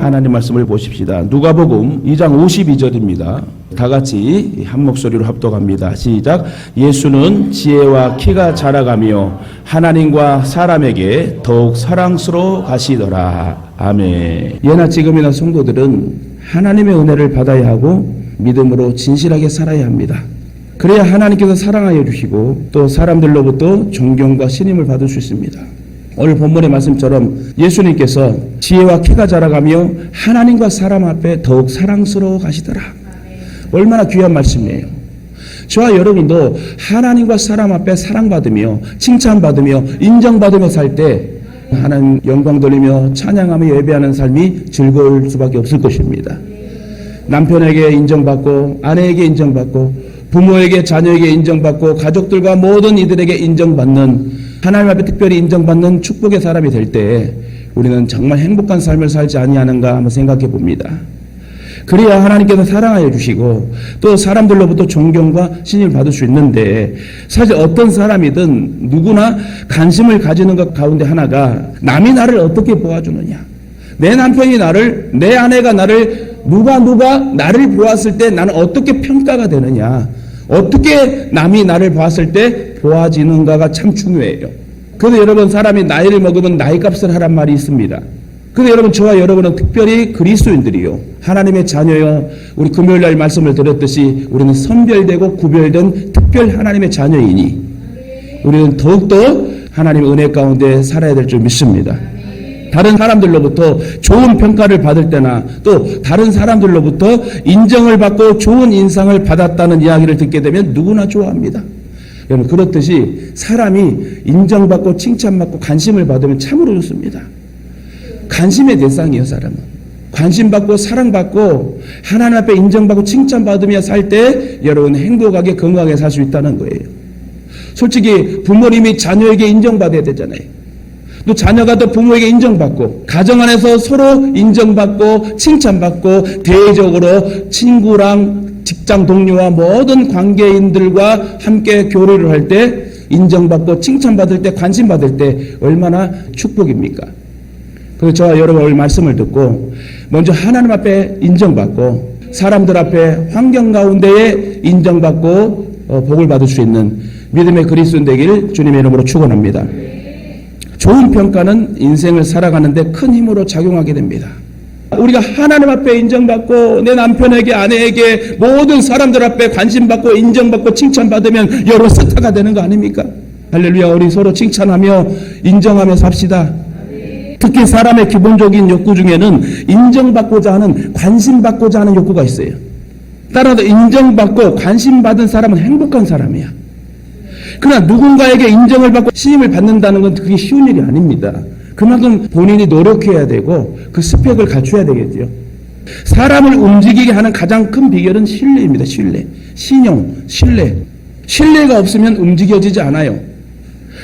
하나님 말씀을 보십시다. 누가복음 2장 52절입니다. 다 같이 한 목소리로 합독합니다. 시작. 예수는 지혜와 키가 자라가며 하나님과 사람에게 더욱 사랑스러워 가시더라. 아멘. 예나 지금이나 성도들은 하나님의 은혜를 받아야 하고 믿음으로 진실하게 살아야 합니다. 그래야 하나님께서 사랑하여 주시고 또 사람들로부터 존경과 신임을 받을 수 있습니다. 오늘 본문의 말씀처럼 예수님께서 지혜와 키가 자라가며 하나님과 사람 앞에 더욱 사랑스러워 가시더라. 얼마나 귀한 말씀이에요. 저와 여러분도 하나님과 사람 앞에 사랑받으며 칭찬받으며 인정받으며 살 때 하나님 영광 돌리며 찬양하며 예배하는 삶이 즐거울 수밖에 없을 것입니다. 남편에게 인정받고 아내에게 인정받고 부모에게 자녀에게 인정받고 가족들과 모든 이들에게 인정받는 하나님 앞에 특별히 인정받는 축복의 사람이 될 때 우리는 정말 행복한 삶을 살지 아니하는가 한번 생각해 봅니다. 그래야 하나님께서 사랑하여 주시고 또 사람들로부터 존경과 신임을 받을 수 있는데 사실 어떤 사람이든 누구나 관심을 가지는 것 가운데 하나가 남이 나를 어떻게 보아주느냐. 내 남편이 나를, 내 아내가 나를 누가 나를 보았을 때 나는 어떻게 평가가 되느냐. 어떻게 남이 나를 봤을 때 보아지는가가 참 중요해요. 그런데 여러분 사람이 나이를 먹으면 나이값을 하란 말이 있습니다. 그런데 여러분 저와 여러분은 특별히 그리스도인들이요. 하나님의 자녀요. 우리 금요일날 말씀을 드렸듯이 우리는 선별되고 구별된 특별 하나님의 자녀이니 우리는 더욱더 하나님의 은혜 가운데 살아야 될 줄 믿습니다. 다른 사람들로부터 좋은 평가를 받을 때나 또 다른 사람들로부터 인정을 받고 좋은 인상을 받았다는 이야기를 듣게 되면 누구나 좋아합니다. 여러분 그렇듯이 사람이 인정받고 칭찬받고 관심을 받으면 참으로 좋습니다. 관심의 대상이에요. 사람은 관심받고 사랑받고 하나님 앞에 인정받고 칭찬받으며 살 때 여러분 행복하게 건강하게 살 수 있다는 거예요. 솔직히 부모님이 자녀에게 인정받아야 되잖아요. 또 자녀가 또 부모에게 인정받고 가정 안에서 서로 인정받고 칭찬받고 대외적으로 친구랑 직장 동료와 모든 관계인들과 함께 교류를 할 때 인정받고 칭찬받을 때 관심받을 때 얼마나 축복입니까? 그래서 저와 여러분 오늘 말씀을 듣고 먼저 하나님 앞에 인정받고 사람들 앞에 환경 가운데에 인정받고 복을 받을 수 있는 믿음의 그리스도인 되기를 주님의 이름으로 축원합니다. 좋은 평가는 인생을 살아가는데 큰 힘으로 작용하게 됩니다. 우리가 하나님 앞에 인정받고 내 남편에게 아내에게 모든 사람들 앞에 관심받고 인정받고 칭찬받으면 여러분 스타가 되는 거 아닙니까? 할렐루야. 우리 서로 칭찬하며 인정하며 삽시다. 특히 사람의 기본적인 욕구 중에는 인정받고자 하는 관심받고자 하는 욕구가 있어요. 따라서 인정받고 관심받은 사람은 행복한 사람이야. 그러나 누군가에게 인정을 받고 신임을 받는다는 건 그게 쉬운 일이 아닙니다. 그만큼 본인이 노력해야 되고 그 스펙을 갖춰야 되겠죠. 사람을 움직이게 하는 가장 큰 비결은 신뢰입니다. 신뢰, 신용, 신뢰. 신뢰가 없으면 움직여지지 않아요.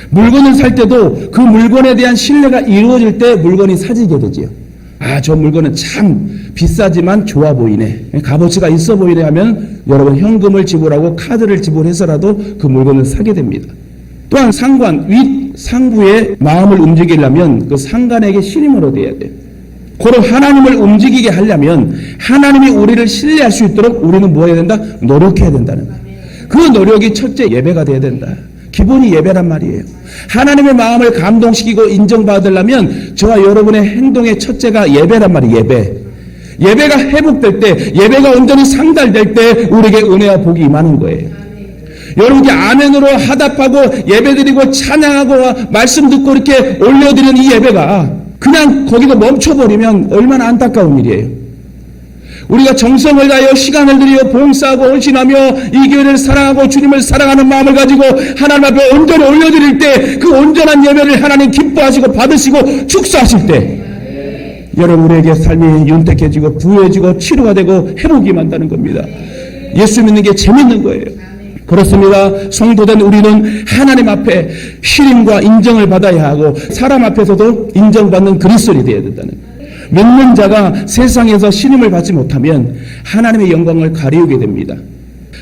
물건을 살 때도 그 물건에 대한 신뢰가 이루어질 때 물건이 사지게 되지요. 아, 저 물건은 참 비싸지만 좋아 보이네. 값어치가 있어 보이네 하면 여러분 현금을 지불하고 카드를 지불해서라도 그 물건을 사게 됩니다. 또한 상관, 윗 상부의 마음을 움직이려면 그 상관에게 신임을 얻어야 돼요. 고로 하나님을 움직이게 하려면 하나님이 우리를 신뢰할 수 있도록 우리는 뭐 해야 된다? 노력해야 된다는 거예요. 그 노력이 첫째 예배가 돼야 된다. 기본이 예배란 말이에요. 하나님의 마음을 감동시키고 인정받으려면 저와 여러분의 행동의 첫째가 예배란 말이에요. 예배가 회복될 때, 예배가 온전히 상달될 때 우리에게 은혜와 복이 임하는 거예요. 여러분이 아멘으로 화답하고 예배드리고 찬양하고 말씀 듣고 이렇게 올려드리는 이 예배가 그냥 거기서 멈춰버리면 얼마나 안타까운 일이에요. 우리가 정성을 다하여 시간을 들여 봉사하고 헌신하며 이 교회를 사랑하고 주님을 사랑하는 마음을 가지고 하나님 앞에 온전히 올려드릴 때 그 온전한 예배를 하나님 기뻐하시고 받으시고 축사하실 때 여러분 우리에게 삶이 윤택해지고 부유해지고 치료가 되고 회복이 만다는 겁니다. 예수 믿는 게 재밌는 거예요. 그렇습니다. 성도된 우리는 하나님 앞에 신임과 인정을 받아야 하고 사람 앞에서도 인정받는 그리스도인이 되어야 된다는 거예요. 믿는 자가 세상에서 신임을 받지 못하면 하나님의 영광을 가리우게 됩니다.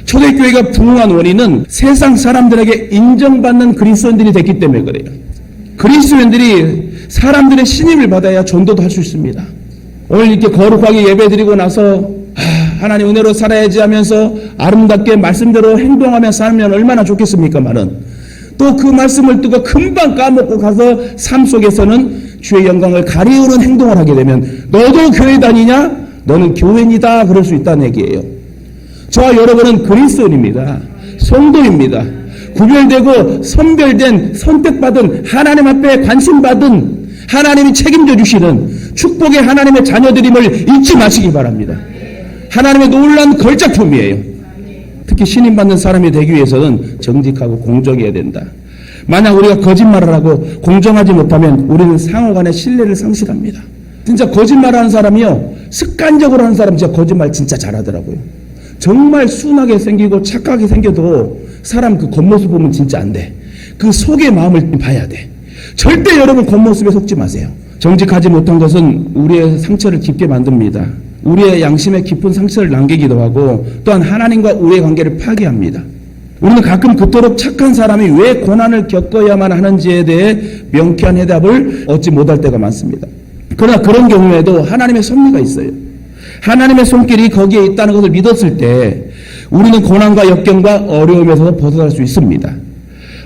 초대교회가 부흥한 원인은 세상 사람들에게 인정받는 그리스도인들이 됐기 때문에 그래요. 그리스도인들이 사람들의 신임을 받아야 전도도 할 수 있습니다. 오늘 이렇게 거룩하게 예배드리고 나서 하나님 은혜로 살아야지 하면서 아름답게 말씀대로 행동하며 살면 얼마나 좋겠습니까마는 또 그 말씀을 듣고 금방 까먹고 가서 삶 속에서는 주의 영광을 가리우는 행동을 하게 되면 너도 교회 다니냐? 너는 교회니다. 그럴 수 있다는 얘기예요. 저와 여러분은 그리스도인입니다. 성도입니다. 구별되고 선별된 선택받은 하나님 앞에 관심받은 하나님이 책임져 주시는 축복의 하나님의 자녀들임을 잊지 마시기 바랍니다. 하나님의 놀라운 걸작품이에요. 특히 신임받는 사람이 되기 위해서는 정직하고 공정해야 된다. 만약 우리가 거짓말을 하고 공정하지 못하면 우리는 상호간의 신뢰를 상실합니다. 진짜 거짓말하는 사람이요, 습관적으로 하는 사람 진짜 거짓말 진짜 잘하더라고요. 정말 순하게 생기고 착하게 생겨도 사람 그 겉모습 보면 진짜 안 돼. 그 속의 마음을 봐야 돼. 절대 여러분 겉모습에 속지 마세요. 정직하지 못한 것은 우리의 상처를 깊게 만듭니다. 우리의 양심에 깊은 상처를 남기기도 하고 또한 하나님과 우리의 관계를 파괴합니다. 우리는 가끔 그토록 착한 사람이 왜 고난을 겪어야만 하는지에 대해 명쾌한 해답을 얻지 못할 때가 많습니다. 그러나 그런 경우에도 하나님의 섭리가 있어요. 하나님의 손길이 거기에 있다는 것을 믿었을 때 우리는 고난과 역경과 어려움에서 벗어날 수 있습니다.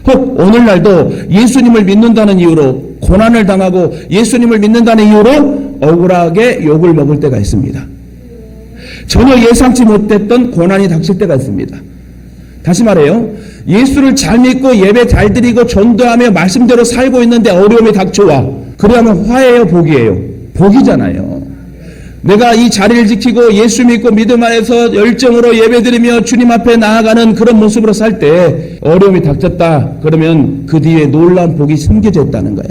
혹 오늘날도 예수님을 믿는다는 이유로 고난을 당하고 예수님을 믿는다는 이유로 억울하게 욕을 먹을 때가 있습니다. 전혀 예상치 못했던 고난이 닥칠 때가 있습니다. 다시 말해요. 예수를 잘 믿고 예배 잘 드리고 전도하며 말씀대로 살고 있는데 어려움이 닥쳐와. 그러면 화예요, 복이에요? 복이잖아요. 내가 이 자리를 지키고 예수 믿고 믿음 안에서 열정으로 예배드리며 주님 앞에 나아가는 그런 모습으로 살 때 어려움이 닥쳤다. 그러면 그 뒤에 놀라운 복이 숨겨져 있다는 거야.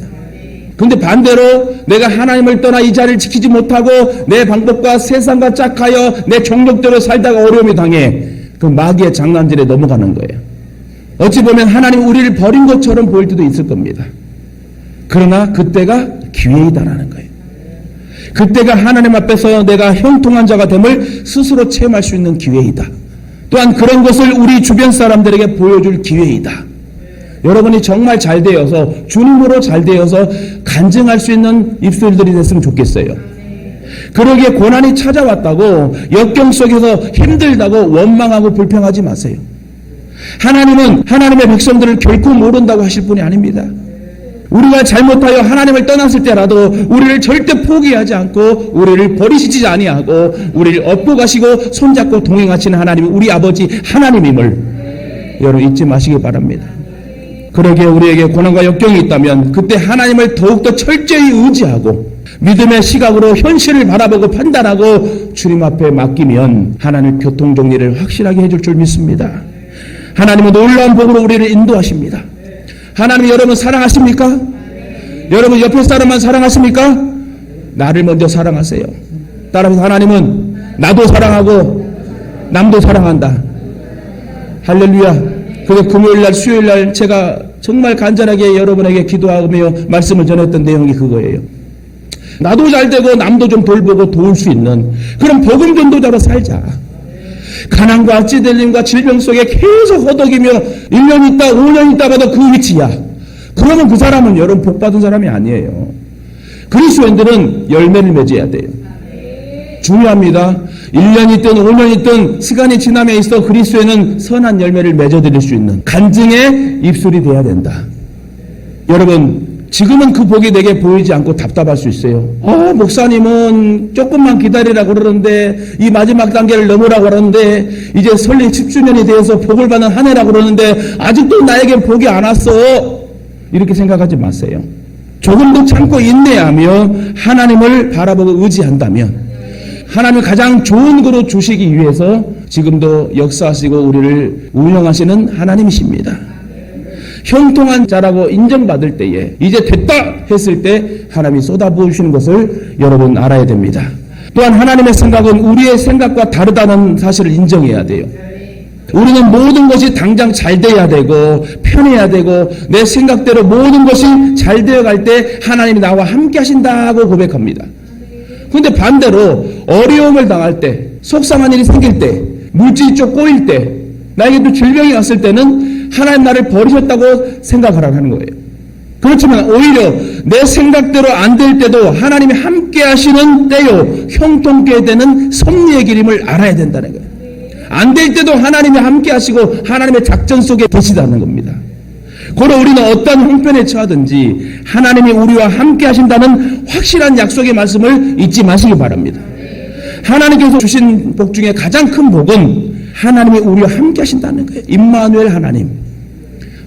근데 반대로 내가 하나님을 떠나 이 자리를 지키지 못하고 내 방법과 세상과 짝하여 내 종력대로 살다가 어려움이 당해. 그 마귀의 장난질에 넘어가는 거예요. 어찌 보면 하나님 우리를 버린 것처럼 보일 때도 있을 겁니다. 그러나 그때가 기회이다라는 거예요. 그때가 하나님 앞에서 내가 형통한 자가 됨을 스스로 체험할 수 있는 기회이다. 또한 그런 것을 우리 주변 사람들에게 보여줄 기회이다. 여러분이 정말 잘 되어서 주님으로 잘 되어서 간증할 수 있는 입술들이 됐으면 좋겠어요. 그러기에 고난이 찾아왔다고 역경 속에서 힘들다고 원망하고 불평하지 마세요. 하나님은 하나님의 백성들을 결코 모른다고 하실 분이 아닙니다. 우리가 잘못하여 하나님을 떠났을 때라도 우리를 절대 포기하지 않고 우리를 버리시지 아니하고 우리를 업고 가시고 손잡고 동행하시는 하나님이 우리 아버지 하나님임을 여러분 잊지 마시기 바랍니다. 그러기에 우리에게 고난과 역경이 있다면 그때 하나님을 더욱더 철저히 의지하고 믿음의 시각으로 현실을 바라보고 판단하고 주님 앞에 맡기면 하나님 교통정리를 확실하게 해줄 줄 믿습니다. 하나님은 놀라운 복으로 우리를 인도하십니다. 하나님 여러분 사랑하십니까? 여러분 옆에 사람만 사랑하십니까? 나를 먼저 사랑하세요. 따라서 하나님은 나도 사랑하고 남도 사랑한다. 할렐루야. 그래서 금요일날 수요일날 제가 정말 간절하게 여러분에게 기도하며 말씀을 전했던 내용이 그거예요. 나도 잘 되고 남도 좀 돌보고 도울 수 있는 그런 복음 전도자로 살자. 가난과 찌들림과 질병 속에 계속 허덕이며 1년 있다 5년 있다 봐도 그 위치야. 그러면 그 사람은 여러분 복 받은 사람이 아니에요. 그리스도인들은 열매를 맺어야 돼요. 중요합니다. 1년이든 5년이든 시간이 지남에 있어 그리스도에는 선한 열매를 맺어드릴 수 있는 간증의 입술이 돼야 된다. 여러분 지금은 그 복이 내게 보이지 않고 답답할 수 있어요. 목사님은 조금만 기다리라고 그러는데 이 마지막 단계를 넘으라고 그러는데 이제 설립 10주년이 되어서 복을 받는 한 해라고 그러는데 아직도 나에겐 복이 안 왔어. 이렇게 생각하지 마세요. 조금 더 참고 인내하며 하나님을 바라보고 의지한다면 하나님이 가장 좋은 거로 주시기 위해서 지금도 역사하시고 우리를 운영하시는 하나님이십니다. 형통한 자라고 인정받을 때에 이제 됐다 했을 때 하나님이 쏟아부으시는 것을 여러분 알아야 됩니다. 또한 하나님의 생각은 우리의 생각과 다르다는 사실을 인정해야 돼요. 우리는 모든 것이 당장 잘 돼야 되고 편해야 되고 내 생각대로 모든 것이 잘 되어갈 때 하나님이 나와 함께 하신다고 고백합니다. 그런데 반대로 어려움을 당할 때 속상한 일이 생길 때 물질이 좀 꼬일 때 나에게 또 질병이 왔을 때는 하나님 나를 버리셨다고 생각하라는 거예요. 그렇지만 오히려 내 생각대로 안 될 때도 하나님이 함께 하시는 때요, 형통케 되는 섭리의 길임을 알아야 된다는 거예요. 안 될 때도 하나님이 함께 하시고 하나님의 작전 속에 계시다는 겁니다. 고로 우리는 어떤 형편에 처하든지 하나님이 우리와 함께 하신다는 확실한 약속의 말씀을 잊지 마시기 바랍니다. 하나님께서 주신 복 중에 가장 큰 복은 하나님이 우리와 함께 하신다는 거예요. 임마누엘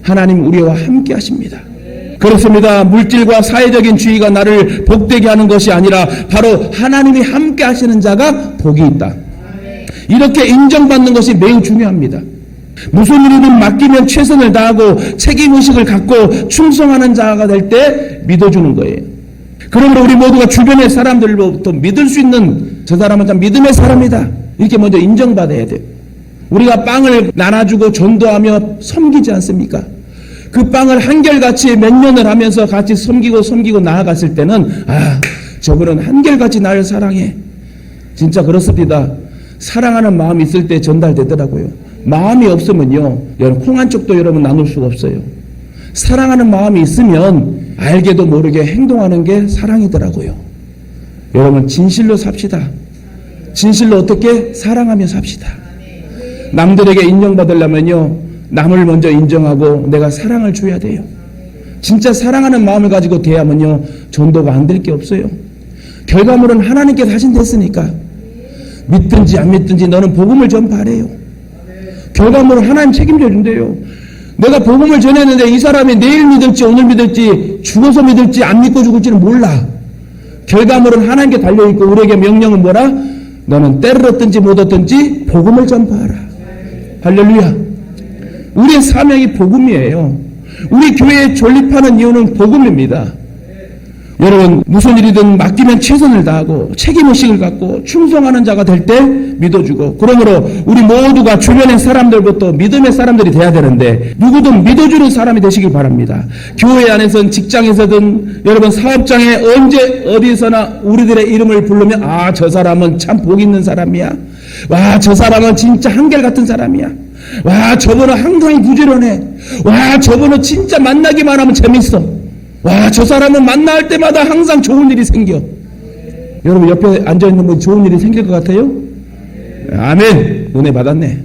하나님 우리와 함께 하십니다. 그렇습니다. 물질과 사회적인 주의가 나를 복되게 하는 것이 아니라 바로 하나님이 함께 하시는 자가 복이 있다. 이렇게 인정받는 것이 매우 중요합니다. 무슨 일이든 맡기면 최선을 다하고 책임의식을 갖고 충성하는 자가 될 때 믿어주는 거예요. 그러므로 우리 모두가 주변의 사람들로부터 믿을 수 있는, 저 사람은 참 믿음의 사람이다, 이렇게 먼저 인정받아야 돼요. 우리가 빵을 나눠주고 전도하며 섬기지 않습니까? 그 빵을 한결같이 몇 년을 하면서 같이 섬기고 나아갔을 때는 저분은 한결같이 나를 사랑해. 진짜 그렇습니다. 사랑하는 마음이 있을 때 전달되더라고요. 마음이 없으면요, 여러분 콩 한 쪽도 여러분 나눌 수가 없어요. 사랑하는 마음이 있으면 알게도 모르게 행동하는 게 사랑이더라고요. 여러분 진실로 삽시다. 진실로 어떻게? 사랑하며 삽시다. 남들에게 인정받으려면요, 남을 먼저 인정하고 내가 사랑을 줘야 돼요. 진짜 사랑하는 마음을 가지고 대하면요, 전도가 안 될 게 없어요. 결과물은 하나님께서 하신댔으니까 믿든지 안 믿든지 너는 복음을 전파하래요. 결과물은 하나님 책임져 준대요. 내가 복음을 전했는데 이 사람이 내일 믿을지 오늘 믿을지 죽어서 믿을지 안 믿고 죽을지는 몰라. 결과물은 하나님께 달려있고 우리에게 명령은 뭐라? 너는 때를 얻든지 못 얻든지 복음을 전파하라. 할렐루야. 우리의 사명이 복음이에요. 우리 교회에 존립하는 이유는 복음입니다. 여러분 무슨 일이든 맡기면 최선을 다하고 책임의식을 갖고 충성하는 자가 될 때 믿어주고, 그러므로 우리 모두가 주변의 사람들부터 믿음의 사람들이 돼야 되는데 누구든 믿어주는 사람이 되시길 바랍니다. 교회 안에서든 직장에서든 여러분 사업장에 언제 어디서나 우리들의 이름을 부르면 저 사람은 참 복 있는 사람이야. 저 사람은 진짜 한결같은 사람이야. 저분은 항상 부지런해. 저분은 진짜 만나기만 하면 재밌어. 저 사람은 만날 때마다 항상 좋은 일이 생겨. 여러분 옆에 앉아있는 분 좋은 일이 생길 것 같아요? 아멘. 은혜 받았네.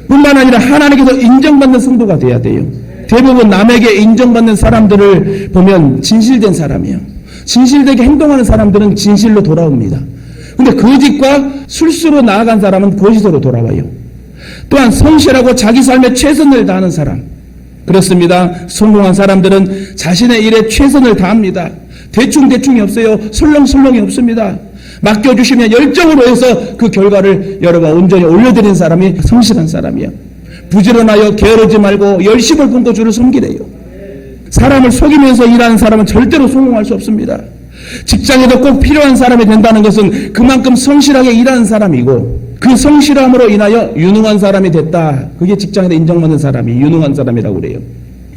뿐만 아니라 하나님께서 인정받는 성도가 돼야 돼요. 대부분 남에게 인정받는 사람들을 보면 진실된 사람이에요. 진실되게 행동하는 사람들은 진실로 돌아옵니다. 근데 거짓과 술수로 나아간 사람은 거짓으로 돌아와요. 또한 성실하고 자기 삶에 최선을 다하는 사람, 그렇습니다. 성공한 사람들은 자신의 일에 최선을 다합니다. 대충이 없어요. 설렁설렁이 없습니다. 맡겨주시면 열정으로 해서 그 결과를 여러분 온전히 올려드리는 사람이 성실한 사람이에요. 부지런하여 게으르지 말고 열심을 품고 주를 섬기래요. 사람을 속이면서 일하는 사람은 절대로 성공할 수 없습니다. 직장에도 꼭 필요한 사람이 된다는 것은 그만큼 성실하게 일하는 사람이고, 그 성실함으로 인하여 유능한 사람이 됐다. 그게 직장에서 인정받는 사람이 유능한 사람이라고 그래요.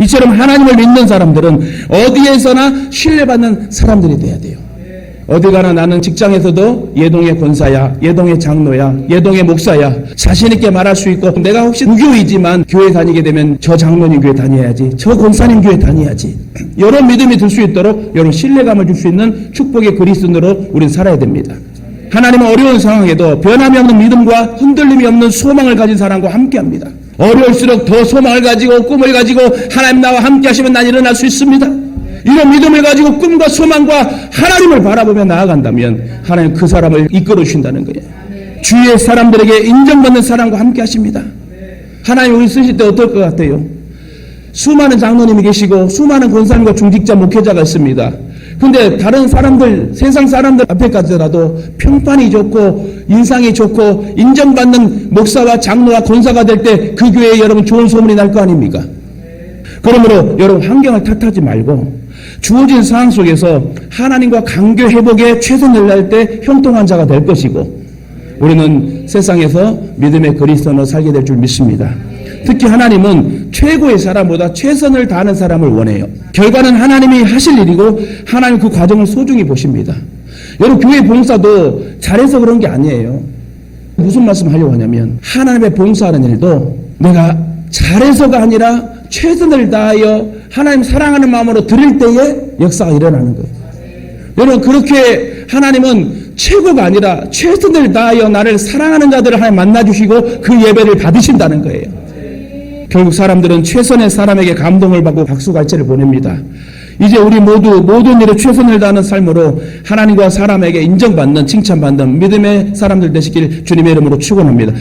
이처럼 하나님을 믿는 사람들은 어디에서나 신뢰받는 사람들이 돼야 돼요. 어디 가나 나는 직장에서도 예동의 권사야, 예동의 장로야, 예동의 목사야, 자신 있게 말할 수 있고, 내가 혹시 무교이지만 교회 다니게 되면 저 장로님 교회 다녀야지, 저 권사님 교회 다녀야지, 이런 믿음이 들 수 있도록 여러분 신뢰감을 줄 수 있는 축복의 그리스도인으로 우리는 살아야 됩니다. 하나님은 어려운 상황에도 변함이 없는 믿음과 흔들림이 없는 소망을 가진 사람과 함께합니다. 어려울수록 더 소망을 가지고 꿈을 가지고 하나님 나와 함께 하시면 난 일어날 수 있습니다. 이런 믿음을 가지고 꿈과 소망과 하나님을 바라보며 나아간다면 하나님 그 사람을 이끌어 주신다는 거예요. 주위의 사람들에게 인정받는 사람과 함께 하십니다. 하나님 우리 쓰실 때 어떨 것 같아요? 수많은 장로님이 계시고 수많은 권사님과 중직자 목회자가 있습니다. 근데 다른 사람들, 세상 사람들 앞에까지라도 평판이 좋고 인상이 좋고 인정받는 목사와 장로와 권사가 될 때 그 교회에 여러분 좋은 소문이 날 거 아닙니까? 그러므로 여러분 환경을 탓하지 말고 주어진 상황 속에서 하나님과 관계 회복에 최선을 다할 때 형통한 자가 될 것이고, 우리는 세상에서 믿음의 그리스도로 살게 될 줄 믿습니다. 특히 하나님은 최고의 사람보다 최선을 다하는 사람을 원해요. 결과는 하나님이 하실 일이고 하나님 그 과정을 소중히 보십니다. 여러분 교회 봉사도 잘해서 그런 게 아니에요. 무슨 말씀 하려고 하냐면 하나님의 봉사하는 일도 내가 잘해서가 아니라 최선을 다하여 하나님 사랑하는 마음으로 드릴 때에 역사가 일어나는 거예요. 여러분, 그렇게 하나님은 최고가 아니라 최선을 다하여 나를 사랑하는 자들을 하나님 만나주시고 그 예배를 받으신다는 거예요. 결국 사람들은 최선의 사람에게 감동을 받고 박수갈채를 보냅니다. 이제 우리 모두 모든 일에 최선을 다하는 삶으로 하나님과 사람에게 인정받는, 칭찬받는 믿음의 사람들 되시길 주님의 이름으로 축원합니다.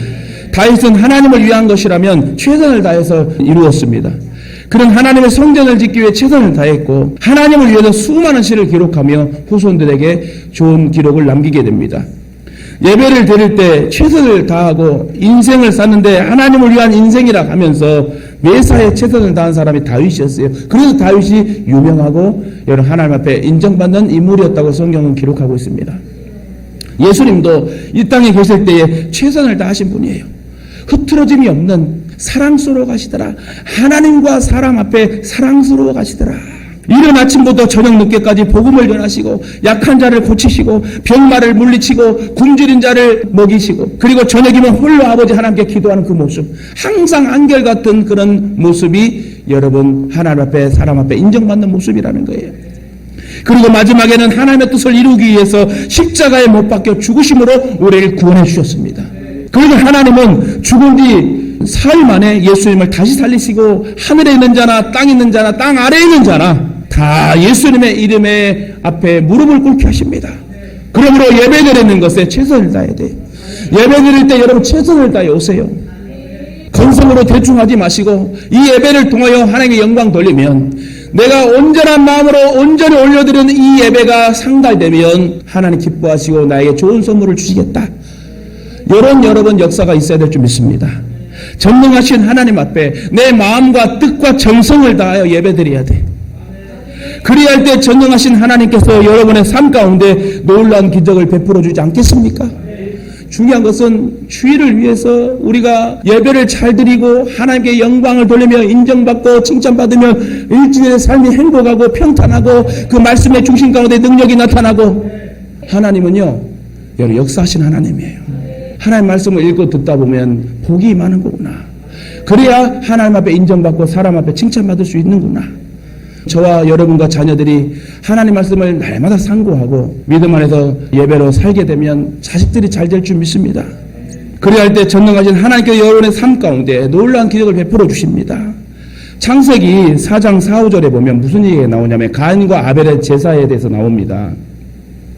다윗은 하나님을 위한 것이라면 최선을 다해서 이루었습니다. 그는 하나님의 성전을 짓기 위해 최선을 다했고 하나님을 위해서 수많은 시를 기록하며 후손들에게 좋은 기록을 남기게 됩니다. 예배를 드릴 때 최선을 다하고 인생을 샀는데 하나님을 위한 인생이라 하면서 매사에 최선을 다한 사람이 다윗이었어요. 그래서 다윗이 유명하고 여러분 하나님 앞에 인정받는 인물이었다고 성경은 기록하고 있습니다. 예수님도 이 땅에 계실 때에 최선을 다하신 분이에요. 흐트러짐이 없는 사랑스러워 가시더라. 하나님과 사람 앞에 사랑스러워 가시더라. 이른 아침부터 저녁 늦게까지 복음을 전하시고 약한 자를 고치시고 병마를 물리치고 굶주린 자를 먹이시고 그리고 저녁이면 홀로 아버지 하나님께 기도하는 그 모습, 항상 한결같은 그런 모습이 여러분 하나님 앞에 사람 앞에 인정받는 모습이라는 거예요. 그리고 마지막에는 하나님의 뜻을 이루기 위해서 십자가에 못 박혀 죽으심으로 우리를 구원해 주셨습니다. 그리고 하나님은 죽은 뒤 사흘 만에 예수님을 다시 살리시고 하늘에 있는 자나 땅에 있는 자나 땅 아래에 있는 자나 다 예수님의 이름에 앞에 무릎을 꿇게 하십니다. 그러므로 예배 드리는 것에 최선을 다해야 돼요. 예배 드릴 때 여러분 최선을 다해 오세요. 건성으로 대충 하지 마시고 이 예배를 통하여 하나님께 영광 돌리면 내가 온전한 마음으로 온전히 올려드리는 이 예배가 상달되면 하나님 기뻐하시고 나에게 좋은 선물을 주시겠다. 이런 여러분 역사가 있어야 될 줄 믿습니다. 전능하신 하나님 앞에 내 마음과 뜻과 정성을 다하여 예배드려야 돼. 그리할 때 전능하신 하나님께서 여러분의 삶 가운데 놀라운 기적을 베풀어 주지 않겠습니까? 중요한 것은 주의를 위해서 우리가 예배를 잘 드리고 하나님께 영광을 돌리며 인정받고 칭찬받으며 일주일의 삶이 행복하고 평탄하고 그 말씀의 중심 가운데 능력이 나타나고 하나님은요 여러분 역사하신 하나님이에요. 하나님 말씀을 읽고 듣다 보면 복이 많은 거구나. 그래야 하나님 앞에 인정받고 사람 앞에 칭찬받을 수 있는구나. 저와 여러분과 자녀들이 하나님 말씀을 날마다 상고하고 믿음 안에서 예배로 살게 되면 자식들이 잘 될 줄 믿습니다. 그래야 할 때 전능하신 하나님께서 여러분의 삶 가운데 놀라운 기적을 베풀어 주십니다. 창세기 4장 4, 5절에 보면 무슨 얘기가 나오냐면 가인과 아벨의 제사에 대해서 나옵니다.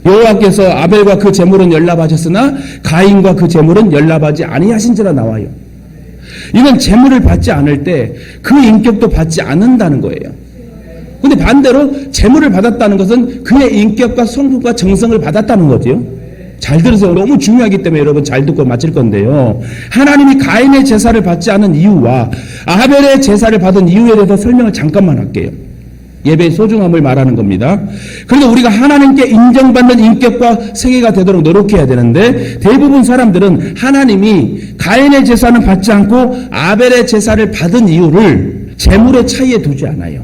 여호와께서 아벨과 그 제물은 연락하셨으나 가인과 그 제물은 연락하지 아니하신지라 나와요. 이건 제물을 받지 않을 때 그 인격도 받지 않는다는 거예요. 근데 반대로 제물을 받았다는 것은 그의 인격과 성품과 정성을 받았다는 거죠. 잘 들으세요. 너무 중요하기 때문에 여러분 잘 듣고 마칠 건데요. 하나님이 가인의 제사를 받지 않은 이유와 아벨의 제사를 받은 이유에 대해서 설명을 잠깐만 할게요. 예배의 소중함을 말하는 겁니다. 그래서 우리가 하나님께 인정받는 인격과 세계가 되도록 노력해야 되는데 대부분 사람들은 하나님이 가인의 제사는 받지 않고 아벨의 제사를 받은 이유를 제물의 차이에 두지 않아요.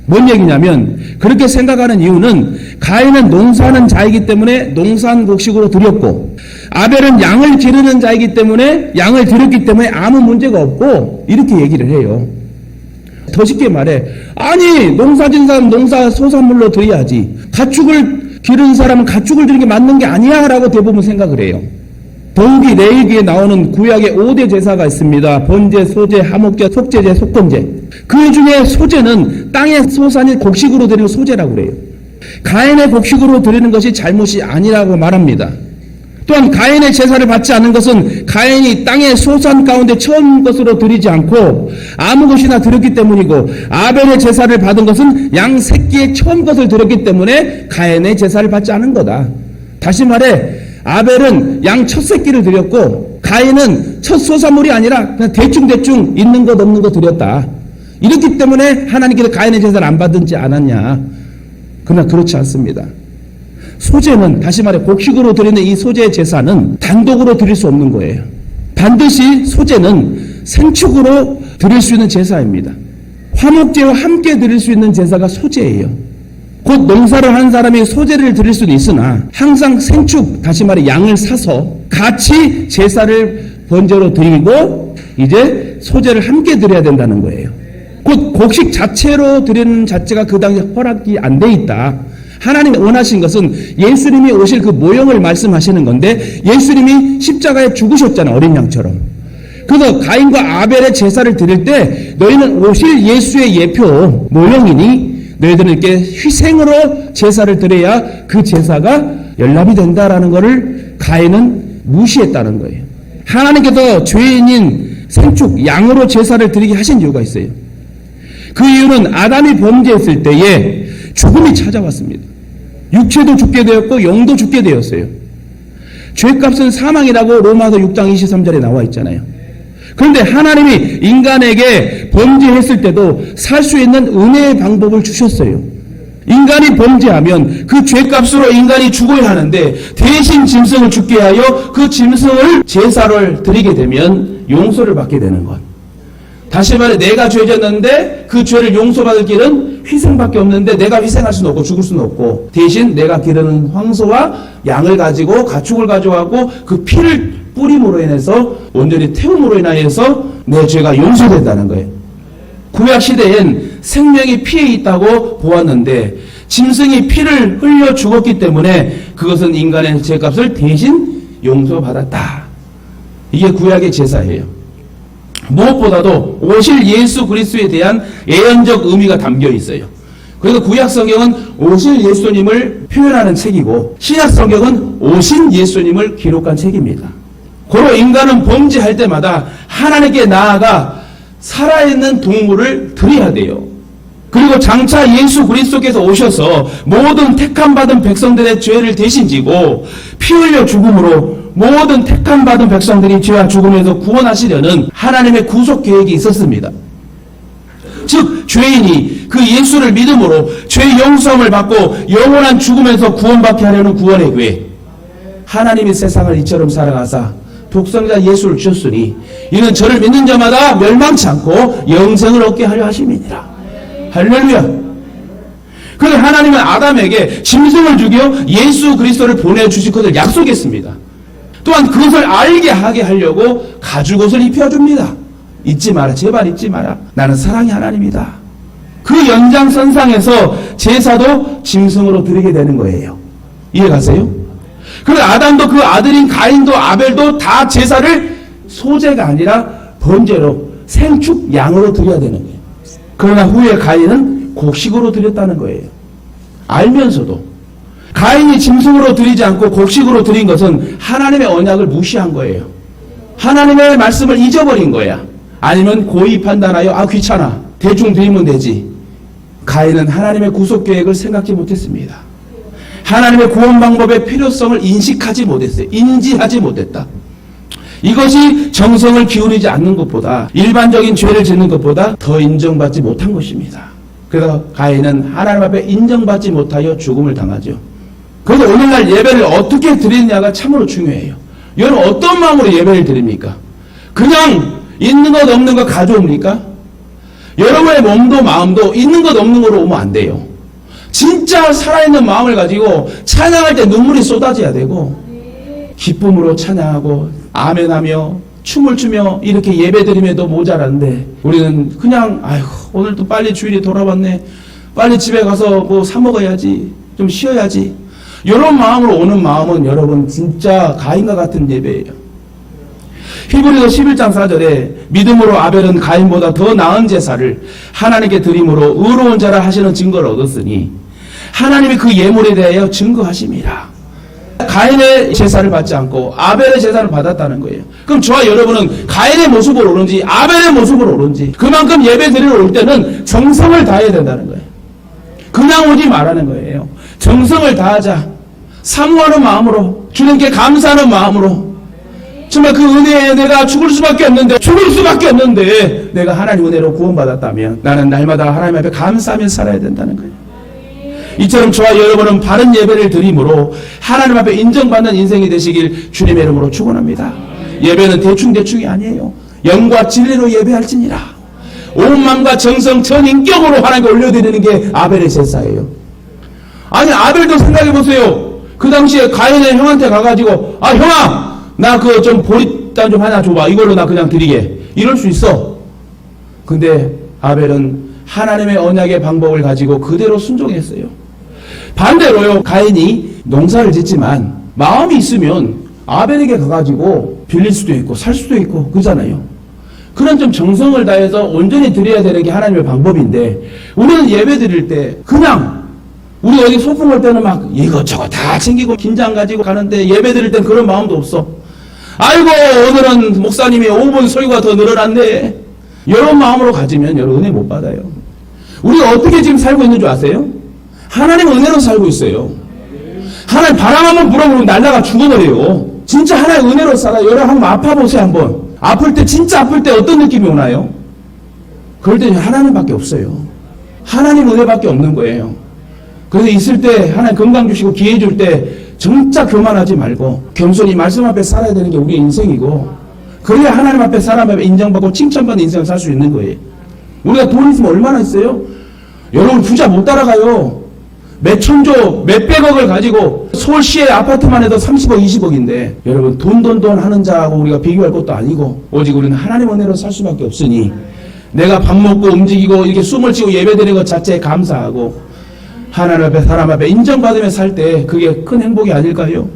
뭔 얘기냐면 그렇게 생각하는 이유는 가인은 농사하는 자이기 때문에 농사한 곡식으로 드렸고 아벨은 양을 기르는 자이기 때문에 양을 드렸기 때문에 아무 문제가 없고 이렇게 얘기를 해요. 더 쉽게 말해 아니 농사진 사람 농사 소산물로 드려야지 가축을 기르는 사람은 가축을 드리는 게 맞는 게 아니야 라고 대부분 생각을 해요. 더욱이 레위기에 나오는 구약의 5대 제사가 있습니다. 번제, 소제, 하목제, 속제제, 속건제. 그 중에 소제는 땅의 소산이 곡식으로 드리는 소제라고 그래요. 가인의 곡식으로 드리는 것이 잘못이 아니라고 말합니다. 또한 가인의 제사를 받지 않는 것은 가인이 땅의 소산 가운데 처음 것으로 드리지 않고 아무 것이나 드렸기 때문이고 아벨의 제사를 받은 것은 양 새끼의 처음 것을 드렸기 때문에 가인의 제사를 받지 않은 거다. 다시 말해 아벨은 양 첫 새끼를 드렸고 가인은 첫 소산물이 아니라 그냥 대충 있는 것 없는 것 드렸다. 이렇기 때문에 하나님께서 가인의 제사를 안 받은지 않았냐. 그러나 그렇지 않습니다. 소제는 다시 말해 곡식으로 드리는 이 소제의 제사는 단독으로 드릴 수 없는 거예요. 반드시 소제는 생축으로 드릴 수 있는 제사입니다. 화목제와 함께 드릴 수 있는 제사가 소제예요. 곧 농사를 한 사람이 소제를 드릴 수도 있으나 항상 생축, 다시 말해 양을 사서 같이 제사를 번제로 드리고 이제 소제를 함께 드려야 된다는 거예요. 곧 곡식 자체로 드리는 자체가 그 당시 허락이 안 돼 있다. 하나님이 원하신 것은 예수님이 오실 그 모형을 말씀하시는 건데 예수님이 십자가에 죽으셨잖아, 어린 양처럼. 그래서 가인과 아벨의 제사를 드릴 때 너희는 오실 예수의 예표 모형이니 너희들은 이렇게 희생으로 제사를 드려야 그 제사가 연락이 된다라는 것을 가인은 무시했다는 거예요. 하나님께서 죄인인 생축 양으로 제사를 드리게 하신 이유가 있어요. 그 이유는 아담이 범죄했을 때에 죽음이 찾아왔습니다. 육체도 죽게 되었고 영도 죽게 되었어요. 죄값은 사망이라고 로마서 6장 23절에 나와 있잖아요. 그런데 하나님이 인간에게 범죄했을 때도 살 수 있는 은혜의 방법을 주셨어요. 인간이 범죄하면 그 죄값으로 인간이 죽어야 하는데 대신 짐승을 죽게 하여 그 짐승을 제사를 드리게 되면 용서를 받게 되는 것. 다시 말해 내가 죄졌는데 그 죄를 용서받을 길은 희생밖에 없는데 내가 희생할 수는 없고 죽을 수는 없고 대신 내가 기르는 황소와 양을 가지고 가축을 가져가고 그 피를 뿌림으로 인해서 온전히 태움으로 인하여서 내 죄가 용서된다는 거예요. 구약시대엔 생명이 피에 있다고 보았는데 짐승이 피를 흘려 죽었기 때문에 그것은 인간의 죄값을 대신 용서받았다. 이게 구약의 제사예요. 무엇보다도 오실 예수 그리스도에 대한 예언적 의미가 담겨 있어요. 그래서 구약 성경은 오실 예수님을 표현하는 책이고 신약 성경은 오신 예수님을 기록한 책입니다. 고로 인간은 범죄할 때마다 하나님께 나아가 살아있는 동물을 드려야 돼요. 그리고 장차 예수 그리스도께서 오셔서 모든 택함받은 백성들의 죄를 대신 지고 피 흘려 죽음으로 모든 택함받은 백성들이 죄와 죽음에서 구원하시려는 하나님의 구속 계획이 있었습니다. 즉 죄인이 그 예수를 믿음으로 죄 용서함을 받고 영원한 죽음에서 구원받게 하려는 구원의 계획. 하나님이 세상을 이처럼 살아가사 독생자 예수를 주셨으니 이는 저를 믿는 자마다 멸망치 않고 영생을 얻게 하려 하심이니라. 할렐루야. 그래서 하나님은 아담에게 짐승을 죽여 예수 그리스도를 보내주실 것을 약속했습니다. 또한 그것을 알게 하게 하려고 가죽옷을 입혀줍니다. 잊지 마라. 제발 잊지 마라. 나는 사랑의 하나님이다. 그 연장선상에서 제사도 짐승으로 드리게 되는 거예요. 이해가세요? 그래서 아담도 그 아들인 가인도 아벨도 다 제사를 소제가 아니라 번제로 생축 양으로 드려야 되는 거예요. 그러나 후에 가인은 곡식으로 드렸다는 거예요. 알면서도 가인이 짐승으로 드리지 않고 곡식으로 드린 것은 하나님의 언약을 무시한 거예요. 하나님의 말씀을 잊어버린 거야. 아니면 고의 판단하여 귀찮아. 대충 드리면 되지. 가인은 하나님의 구속 계획을 생각지 못했습니다. 하나님의 구원 방법의 필요성을 인식하지 못했어요. 인지하지 못했다. 이것이 정성을 기울이지 않는 것보다 일반적인 죄를 짓는 것보다 더 인정받지 못한 것입니다. 그래서 가인은 하나님 앞에 인정받지 못하여 죽음을 당하죠. 그래서 오늘날 예배를 어떻게 드리느냐가 참으로 중요해요. 여러분 어떤 마음으로 예배를 드립니까? 그냥 있는 것 없는 것 가져옵니까? 여러분의 몸도 마음도 있는 것 없는 거로 오면 안 돼요. 진짜 살아있는 마음을 가지고 찬양할 때 눈물이 쏟아져야 되고 기쁨으로 찬양하고 아멘하며 춤을 추며 이렇게 예배드림에도 모자란데 우리는 그냥 아이고 오늘도 빨리 주일이 돌아왔네. 빨리 집에 가서 뭐 사 먹어야지. 좀 쉬어야지. 이런 마음으로 오는 마음은 여러분 진짜 가인과 같은 예배예요. 히브리서 11장 4절에 믿음으로 아벨은 가인보다 더 나은 제사를 하나님께 드림으로 의로운 자라 하시는 증거를 얻었으니 하나님이 그 예물에 대하여 증거하심이라. 가인의 제사를 받지 않고 아벨의 제사를 받았다는 거예요. 그럼 저와 여러분은 가인의 모습으로 오는지 아벨의 모습으로 오는지 그만큼 예배 드리러 올 때는 정성을 다해야 된다는 거예요. 그냥 오지 말라는 거예요. 정성을 다하자. 사모하는 마음으로 주님께 감사하는 마음으로 정말 그 은혜에 내가 죽을 수밖에 없는데 내가 하나님 은혜로 구원받았다면 나는 날마다 하나님 앞에 감사하며 살아야 된다는 거예요. 이처럼 저와 여러분은 바른 예배를 드림으로 하나님 앞에 인정받는 인생이 되시길 주님의 이름으로 축원합니다. 예배는 대충이 아니에요. 영과 진리로 예배할지니라. 온 마음과 정성 전 인격으로 하나님께 올려드리는 게 아벨의 제사예요. 아니 아벨도 생각해보세요. 그 당시에 가인의 형한테 가가지고 형아 나 그거 좀 보리단 좀 하나 줘봐. 이걸로 나 그냥 드리게. 이럴 수 있어. 근데 아벨은 하나님의 언약의 방법을 가지고 그대로 순종했어요. 반대로요, 가인이 농사를 짓지만 마음이 있으면 아벨에게 가가지고 빌릴 수도 있고 살 수도 있고 그러잖아요. 그런 좀 정성을 다해서 온전히 드려야 되는 게 하나님의 방법인데, 우리는 예배 드릴 때 그냥 우리 어디 소풍 올 때는 막 이것저것 다 챙기고 긴장 가지고 가는데, 예배 드릴 땐 그런 마음도 없어. 아이고 오늘은 목사님이 5분 설교가 더 늘어났네, 이런 마음으로 가지면 여러분 은혜 못 받아요. 우리가 어떻게 지금 살고 있는 줄 아세요? 하나님 은혜로 살고 있어요. 하나님 바람 한번 불어보면 날다가 죽어버려요. 진짜 하나님 은혜로 살아요. 여러분 한번 아파보세요. 한번 아플 때, 진짜 아플 때 어떤 느낌이 오나요? 그럴 때 하나님밖에 없어요. 하나님 은혜밖에 없는 거예요. 그래서 있을 때 하나님 건강 주시고 기회 줄 때 진짜 교만하지 말고 겸손히 말씀 앞에 살아야 되는 게 우리의 인생이고, 그래야 하나님 앞에 사람 앞에 인정받고 칭찬받는 인생을 살 수 있는 거예요. 우리가 돈 있으면 얼마나 있어요? 여러분 부자 못 따라가요. 몇 천조, 몇 백억을 가지고 서울시의 아파트만 해도 30억, 20억인데 여러분 돈 하는 자하고 우리가 비교할 것도 아니고, 오직 우리는 하나님 은혜로 살 수밖에 없으니 내가 밥 먹고 움직이고 이렇게 숨을 쉬고 예배드리는 것 자체에 감사하고 하나님 앞에 사람 앞에 인정받으며 살 때 그게 큰 행복이 아닐까요?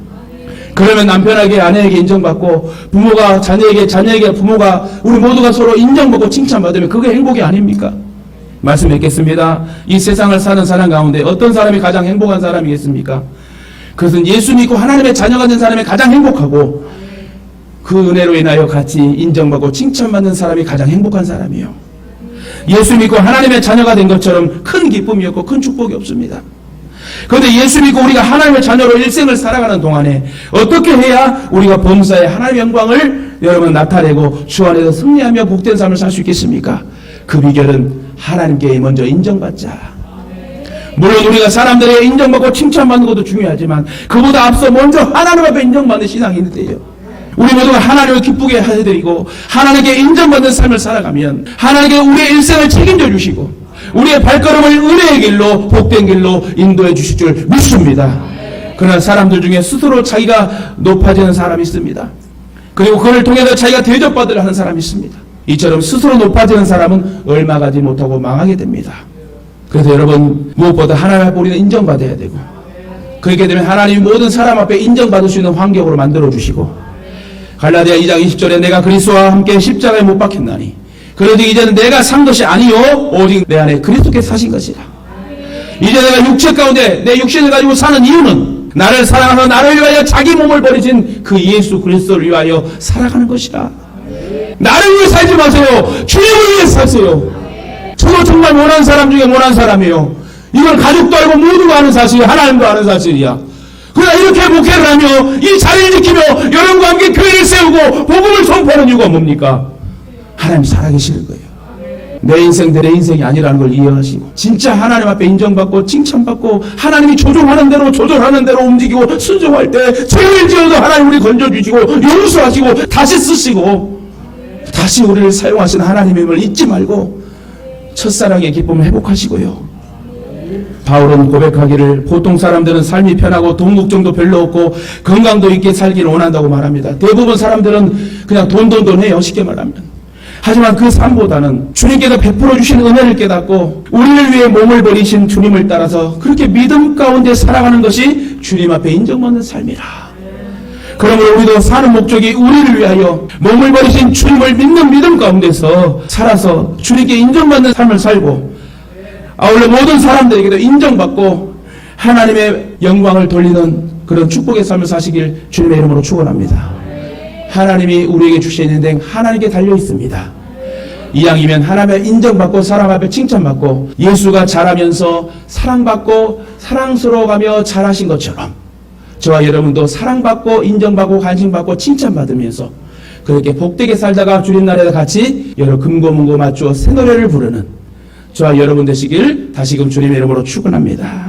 그러면 남편에게 아내에게 인정받고 부모가 자녀에게, 자녀에게 부모가, 우리 모두가 서로 인정받고 칭찬받으면 그게 행복이 아닙니까? 말씀 뵙겠습니다. 이 세상을 사는 사람 가운데 어떤 사람이 가장 행복한 사람이겠습니까? 그것은 예수 믿고 하나님의 자녀가 된 사람이 가장 행복하고, 그 은혜로 인하여 같이 인정받고 칭찬받는 사람이 가장 행복한 사람이에요. 예수 믿고 하나님의 자녀가 된 것처럼 큰 기쁨이 없고 큰 축복이 없습니다. 그런데 예수 믿고 우리가 하나님의 자녀로 일생을 살아가는 동안에 어떻게 해야 우리가 범사에 하나님의 영광을 여러분 나타내고 주 안에서 승리하며 복된 삶을 살 수 있겠습니까? 그 비결은 하나님께 먼저 인정받자. 물론 우리가 사람들에게 인정받고 칭찬받는 것도 중요하지만 그보다 앞서 먼저 하나님 앞에 인정받는 신앙이 있는데요, 우리 모두가 하나님을 기쁘게 해드리고 하나님께 인정받는 삶을 살아가면 하나님께 우리의 일생을 책임져 주시고 우리의 발걸음을 은혜의 길로, 복된 길로 인도해 주실 줄 믿습니다. 그러나 사람들 중에 스스로 자기가 높아지는 사람이 있습니다. 그리고 그걸 통해서 자기가 대접받으려 하는 사람이 있습니다. 이처럼 스스로 높아지는 사람은 얼마 가지 못하고 망하게 됩니다. 그래서 여러분 무엇보다 하나님 앞에 우리는 인정받아야 되고, 그렇게 되면 하나님이 모든 사람 앞에 인정받을 수 있는 환경으로 만들어주시고, 갈라디아 2장 20절에 내가 그리스도와 함께 십자가에 못 박혔나니 그래도 이제는 내가 산 것이 아니요 오직 내 안에 그리스도께서 사신 것이라. 이제 내가 육체 가운데 내 육신을 가지고 사는 이유는 나를 사랑하사 나를 위하여 자기 몸을 버리신 그 예수 그리스도를 위하여 살아가는 것이라. 나를 위해 살지 마세요. 주님을 위해 사세요. 저도 정말 원한 사람 중에 원한 사람이에요. 이걸 가족도 알고 모두가 아는 사실이야. 하나님도 아는 사실이야. 그러나 이렇게 목회를 하며 이 자리를 지키며 여러분과 함께 교회를 세우고 복음을 선포하는 이유가 뭡니까? 하나님 살아계시는 거예요. 내 인생 내 인생이 아니라는 걸 이해하시고 진짜 하나님 앞에 인정받고 칭찬받고 하나님이 조종하는 대로 움직이고 순종할 때 죄를 지어도 하나님 우리 건져주시고 용서하시고 다시 쓰시고 다시 우리를 사용하시는 하나님임을 잊지 말고 첫사랑의 기쁨을 회복하시고요. 바울은 고백하기를 보통 사람들은 삶이 편하고 돈 걱정도 별로 없고 건강도 있게 살기를 원한다고 말합니다. 대부분 사람들은 그냥 돈 해요, 쉽게 말하면. 하지만 그 삶보다는 주님께서 베풀어 주신 은혜를 깨닫고 우리를 위해 몸을 버리신 주님을 따라서 그렇게 믿음 가운데 살아가는 것이 주님 앞에 인정받는 삶이라. 그러므로 우리도 사는 목적이 우리를 위하여 몸을 버리신 주님을 믿는 믿음 가운데서 살아서 주님께 인정받는 삶을 살고 아울러 모든 사람들에게도 인정받고 하나님의 영광을 돌리는 그런 축복의 삶을 사시길 주님의 이름으로 축원합니다. 하나님이 우리에게 주신 인생 하나님께 달려 있습니다. 이왕이면 하나님의 인정받고 사람 앞에 칭찬받고 예수가 자라면서 사랑받고 사랑스러워가며 자라신 것처럼 저와 여러분도 사랑받고 인정받고 관심받고 칭찬받으면서 그렇게 복되게 살다가 주님 나라에 같이 여러 금고문고 맞추어 새 노래를 부르는 저와 여러분 되시길 다시금 주님의 이름으로 축원합니다.